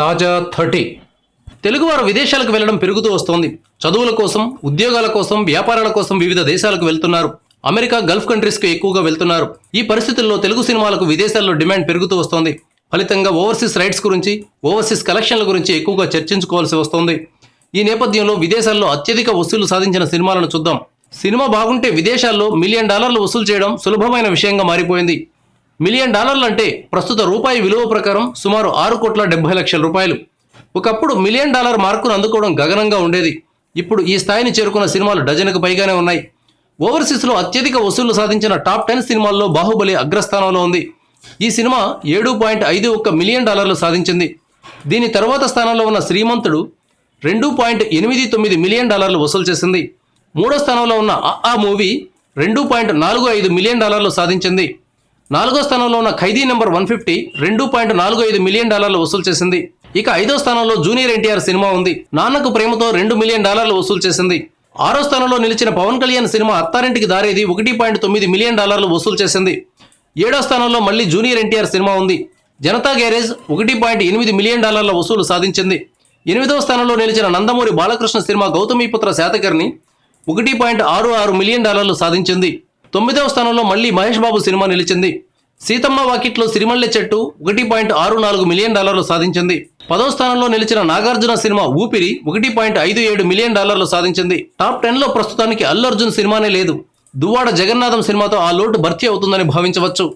తాజా 30 తెలుగువారు విదేశాలకు వెళ్లడం పెరుగుతూ వస్తోంది. చదువుల కోసం, ఉద్యోగాల కోసం, వ్యాపారాల కోసం వివిధ దేశాలకు వెళ్తున్నారు. అమెరికా, గల్ఫ్ కంట్రీస్కు ఎక్కువగా వెళ్తున్నారు. ఈ పరిస్థితుల్లో తెలుగు సినిమాలకు విదేశాల్లో డిమాండ్ పెరుగుతూ వస్తోంది. ఫలితంగా ఓవర్సీస్ రైట్స్ గురించి, ఓవర్సీస్ కలెక్షన్ల గురించి ఎక్కువగా చర్చించుకోవాల్సి వస్తోంది. ఈ నేపథ్యంలో విదేశాల్లో అత్యధిక వసూలు సాధించిన సినిమాలను చూద్దాం. సినిమా బాగుంటే విదేశాల్లో $1 మిలియన్ వసూలు చేయడం సులభమైన విషయంగా మారిపోయింది. $1 మిలియన్ అంటే ప్రస్తుత రూపాయి విలువ ప్రకారం సుమారు 6,70,00,000 రూపాయలు. ఒకప్పుడు $1 మిలియన్ మార్కును అందుకోవడం గగనంగా ఉండేది. ఇప్పుడు ఈ స్థాయిని చేరుకున్న సినిమాలు డజనుకు పైగానే ఉన్నాయి. ఓవర్సీస్లో అత్యధిక వసూలు సాధించిన టాప్ 10 సినిమాల్లో బాహుబలి అగ్రస్థానంలో ఉంది. ఈ సినిమా $7.51 మిలియన్ సాధించింది. దీని తర్వాత స్థానంలో ఉన్న శ్రీమంతుడు $2.89 మిలియన్ వసూలు చేసింది. మూడో స్థానంలో ఉన్న ఆ మూవీ $2.45 మిలియన్ సాధించింది. నాలుగో స్థానంలో ఉన్న ఖైదీ నెంబర్ 150 $2.45 మిలియన్ వసూలు చేసింది. ఇక ఐదో స్థానంలో జూనియర్ ఎన్టీఆర్ సినిమా ఉంది. నాన్నకు ప్రేమతో $2 మిలియన్ వసూలు చేసింది. ఆరో స్థానంలో నిలిచిన పవన్ కళ్యాణ్ సినిమా అత్తారింటికి దారేది $1.9 మిలియన్ వసూలు చేసింది. ఏడో స్థానంలో మళ్ళీ జూనియర్ ఎన్టీఆర్ సినిమా ఉంది. జనతా గ్యారేజ్ $1.8 మిలియన్ వసూలు సాధించింది. ఎనిమిదవ స్థానంలో నిలిచిన నందమూరి బాలకృష్ణ సినిమా గౌతమిపుత్ర శాతకర్ణి $1.66 మిలియన్ సాధించింది. తొమ్మిదవ స్థానంలో మళ్ళీ మహేష్ బాబు సినిమా నిలిచింది. సీతమ్మ వాకిట్లో సిరిమల్లె చెట్టు $1.64 మిలియన్ సాధించింది. 10వ స్థానంలో నిలిచిన నాగార్జున సినిమా ఊపిరి $1.57 మిలియన్ సాధించింది. టాప్ 10లో ప్రస్తుతానికి అల్లు అర్జున్ సినిమానే లేదు. దువ్వాడ జగన్నాథం సినిమాతో ఆ లోటు భర్తీ అవుతుందని భావించవచ్చు.